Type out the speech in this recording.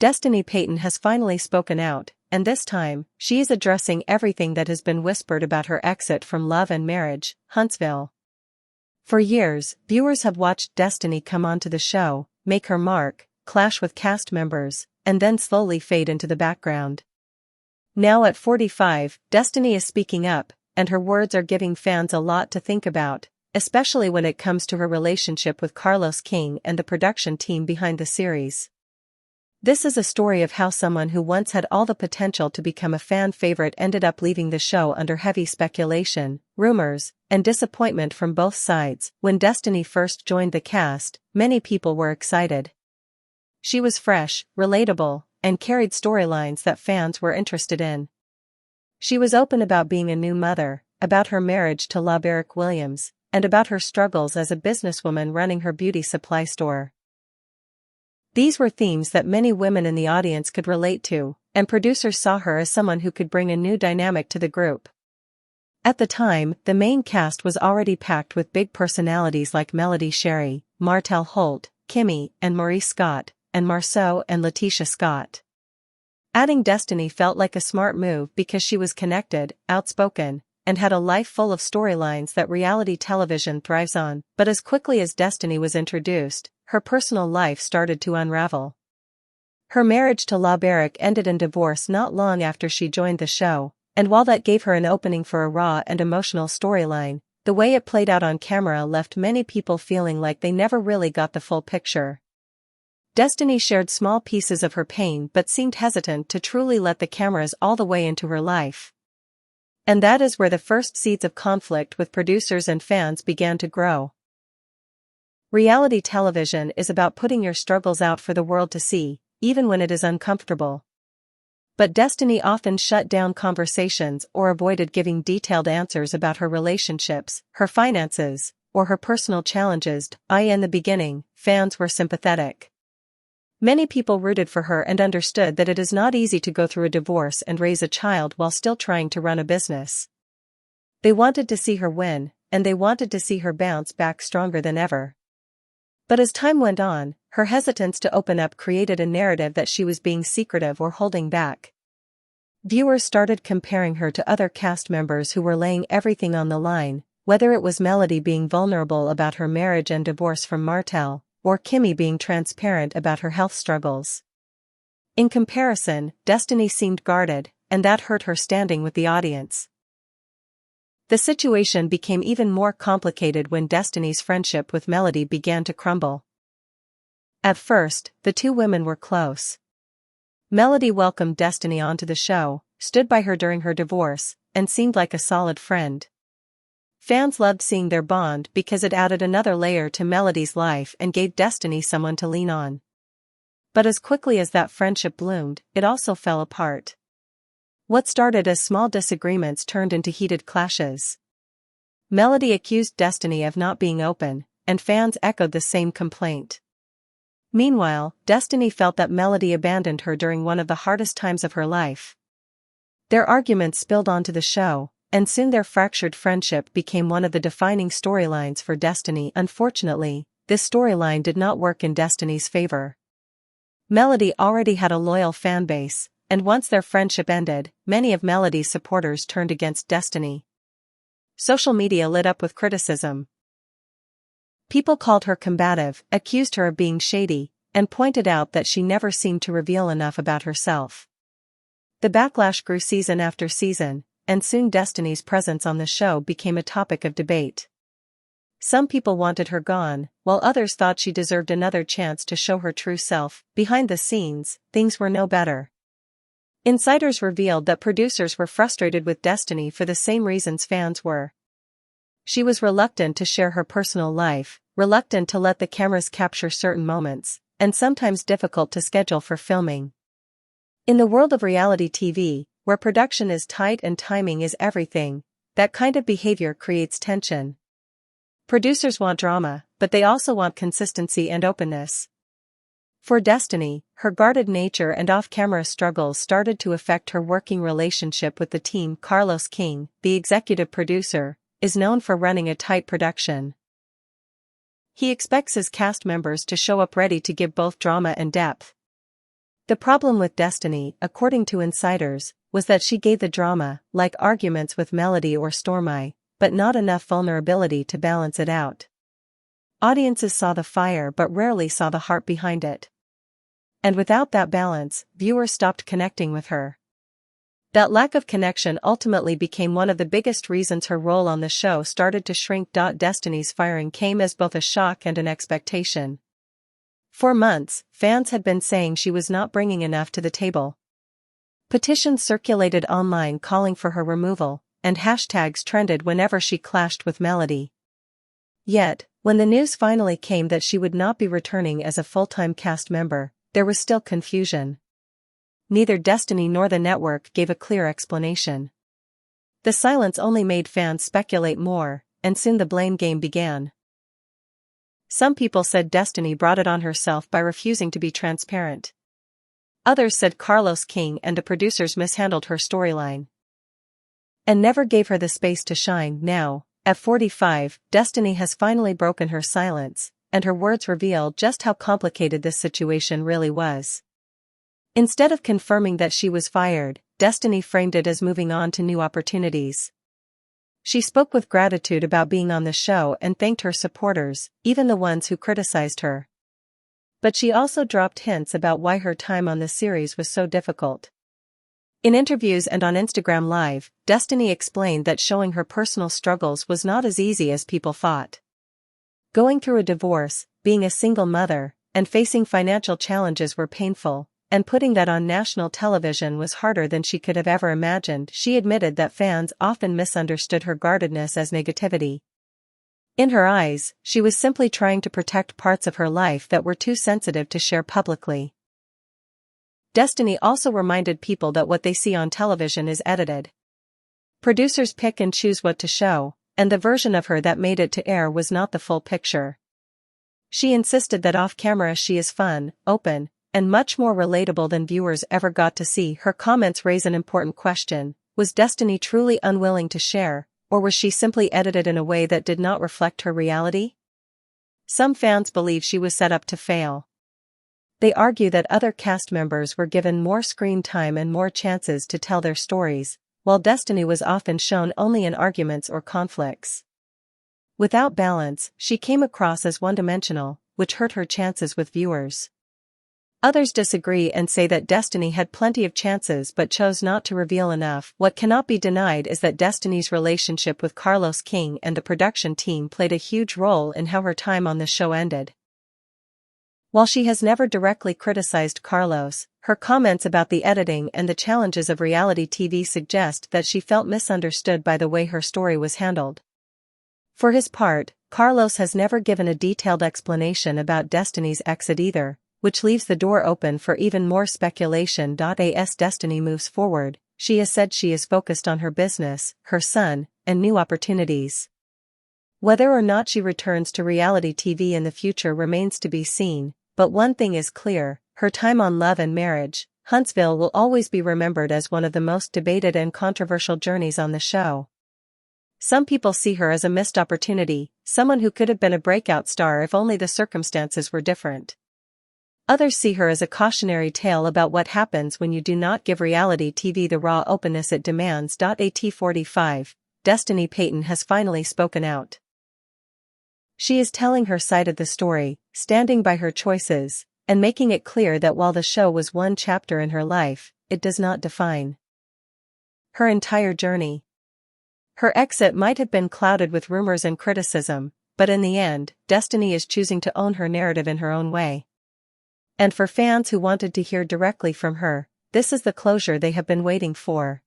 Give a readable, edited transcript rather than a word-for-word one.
Destiny Payton has finally spoken out, and this time, she is addressing everything that has been whispered about her exit from Love and Marriage, Huntsville. For years, viewers have watched Destiny come onto the show, make her mark, clash with cast members, and then slowly fade into the background. Now at 45, Destiny is speaking up, and her words are giving fans a lot to think about, especially when it comes to her relationship with Carlos King and the production team behind the series. This is a story of how someone who once had all the potential to become a fan favorite ended up leaving the show under heavy speculation, rumors, and disappointment from both sides. When Destiny first joined the cast, many people were excited. She was fresh, relatable, and carried storylines that fans were interested in. She was open about being a new mother, about her marriage to LAMH Williams, and about her struggles as a businesswoman running her beauty supply store. These were themes that many women in the audience could relate to, and producers saw her as someone who could bring a new dynamic to the group. At the time, the main cast was already packed with big personalities like Melody Sherry, Martell Holt, Kimmy and Maurice Scott, and Marceau and Letitia Scott. Adding Destiny felt like a smart move because she was connected, outspoken, and had a life full of storylines that reality television thrives on. But as quickly as Destiny was introduced, her personal life started to unravel. Her marriage to LAMH ended in divorce not long after she joined the show, and while that gave her an opening for a raw and emotional storyline, the way it played out on camera left many people feeling like they never really got the full picture. Destiny shared small pieces of her pain but seemed hesitant to truly let the cameras all the way into her life. And that is where the first seeds of conflict with producers and fans began to grow. Reality television is about putting your struggles out for the world to see, even when it is uncomfortable. But Destiny often shut down conversations or avoided giving detailed answers about her relationships, her finances, or her personal challenges. In the beginning, fans were sympathetic. Many people rooted for her and understood that it is not easy to go through a divorce and raise a child while still trying to run a business. They wanted to see her win, and they wanted to see her bounce back stronger than ever. But as time went on, her hesitance to open up created a narrative that she was being secretive or holding back. Viewers started comparing her to other cast members who were laying everything on the line, whether it was Melody being vulnerable about her marriage and divorce from Martell, or Kimmy being transparent about her health struggles. In comparison, Destiny seemed guarded, and that hurt her standing with the audience. The situation became even more complicated when Destiny's friendship with Melody began to crumble. At first, the two women were close. Melody welcomed Destiny onto the show, stood by her during her divorce, and seemed like a solid friend. Fans loved seeing their bond because it added another layer to Melody's life and gave Destiny someone to lean on. But as quickly as that friendship bloomed, it also fell apart. What started as small disagreements turned into heated clashes. Melody accused Destiny of not being open, and fans echoed the same complaint. Meanwhile, Destiny felt that Melody abandoned her during one of the hardest times of her life. Their arguments spilled onto the show, and soon their fractured friendship became one of the defining storylines for Destiny. Unfortunately, this storyline did not work in Destiny's favor. Melody already had a loyal fan base, and once their friendship ended, many of Melody's supporters turned against Destiny. Social media lit up with criticism. People called her combative, accused her of being shady, and pointed out that she never seemed to reveal enough about herself. The backlash grew season after season, and soon Destiny's presence on the show became a topic of debate. Some people wanted her gone, while others thought she deserved another chance to show her true self. Behind the scenes, things were no better. Insiders revealed that producers were frustrated with Destiny for the same reasons fans were. She was reluctant to share her personal life, reluctant to let the cameras capture certain moments, and sometimes difficult to schedule for filming. In the world of reality TV, where production is tight and timing is everything, that kind of behavior creates tension. Producers want drama, but they also want consistency and openness. For Destiny, her guarded nature and off-camera struggles started to affect her working relationship with the team. Carlos King, the executive producer, is known for running a tight production. He expects his cast members to show up ready to give both drama and depth. The problem with Destiny, according to insiders, was that she gave the drama, like arguments with Melody or Stormy, but not enough vulnerability to balance it out. Audiences saw the fire but rarely saw the heart behind it. And without that balance, viewers stopped connecting with her. That lack of connection ultimately became one of the biggest reasons her role on the show started to shrink. Destiny's firing came as both a shock and an expectation. For months, fans had been saying she was not bringing enough to the table. Petitions circulated online calling for her removal, and hashtags trended whenever she clashed with Melody. Yet, when the news finally came that she would not be returning as a full-time cast member, there was still confusion. Neither Destiny nor the network gave a clear explanation. The silence only made fans speculate more, and soon the blame game began. Some people said Destiny brought it on herself by refusing to be transparent. Others said Carlos King and the producers mishandled her storyline and never gave her the space to shine. Now, at 45, Destiny has finally broken her silence, and her words reveal just how complicated this situation really was. Instead of confirming that she was fired, Destiny framed it as moving on to new opportunities. She spoke with gratitude about being on the show and thanked her supporters, even the ones who criticized her. But she also dropped hints about why her time on the series was so difficult. In interviews and on Instagram Live, Destiny explained that showing her personal struggles was not as easy as people thought. Going through a divorce, being a single mother, and facing financial challenges were painful, and putting that on national television was harder than she could have ever imagined. She admitted that fans often misunderstood her guardedness as negativity. In her eyes, she was simply trying to protect parts of her life that were too sensitive to share publicly. Destiny also reminded people that what they see on television is edited. Producers pick and choose what to show, and the version of her that made it to air was not the full picture. She insisted that off-camera she is fun, open, and much more relatable than viewers ever got to see. Her comments raise an important question: was Destiny truly unwilling to share, or was she simply edited in a way that did not reflect her reality? Some fans believe she was set up to fail. They argue that other cast members were given more screen time and more chances to tell their stories, while Destiny was often shown only in arguments or conflicts. Without balance, she came across as one-dimensional, which hurt her chances with viewers. Others disagree and say that Destiny had plenty of chances but chose not to reveal enough. What cannot be denied is that Destiny's relationship with Carlos King and the production team played a huge role in how her time on the show ended. While she has never directly criticized Carlos, her comments about the editing and the challenges of reality TV suggest that she felt misunderstood by the way her story was handled. For his part, Carlos has never given a detailed explanation about Destiny's exit either, which leaves the door open for even more speculation. As Destiny moves forward, she has said she is focused on her business, her son, and new opportunities. Whether or not she returns to reality TV in the future remains to be seen, but one thing is clear: her time on Love and Marriage, Huntsville will always be remembered as one of the most debated and controversial journeys on the show. Some people see her as a missed opportunity, someone who could have been a breakout star if only the circumstances were different. Others see her as a cautionary tale about what happens when you do not give reality TV the raw openness it demands. At 45, Destiny Payton has finally spoken out. She is telling her side of the story, standing by her choices, and making it clear that while the show was one chapter in her life, it does not define her entire journey. Her exit might have been clouded with rumors and criticism, but in the end, Destiny is choosing to own her narrative in her own way. And for fans who wanted to hear directly from her, this is the closure they have been waiting for.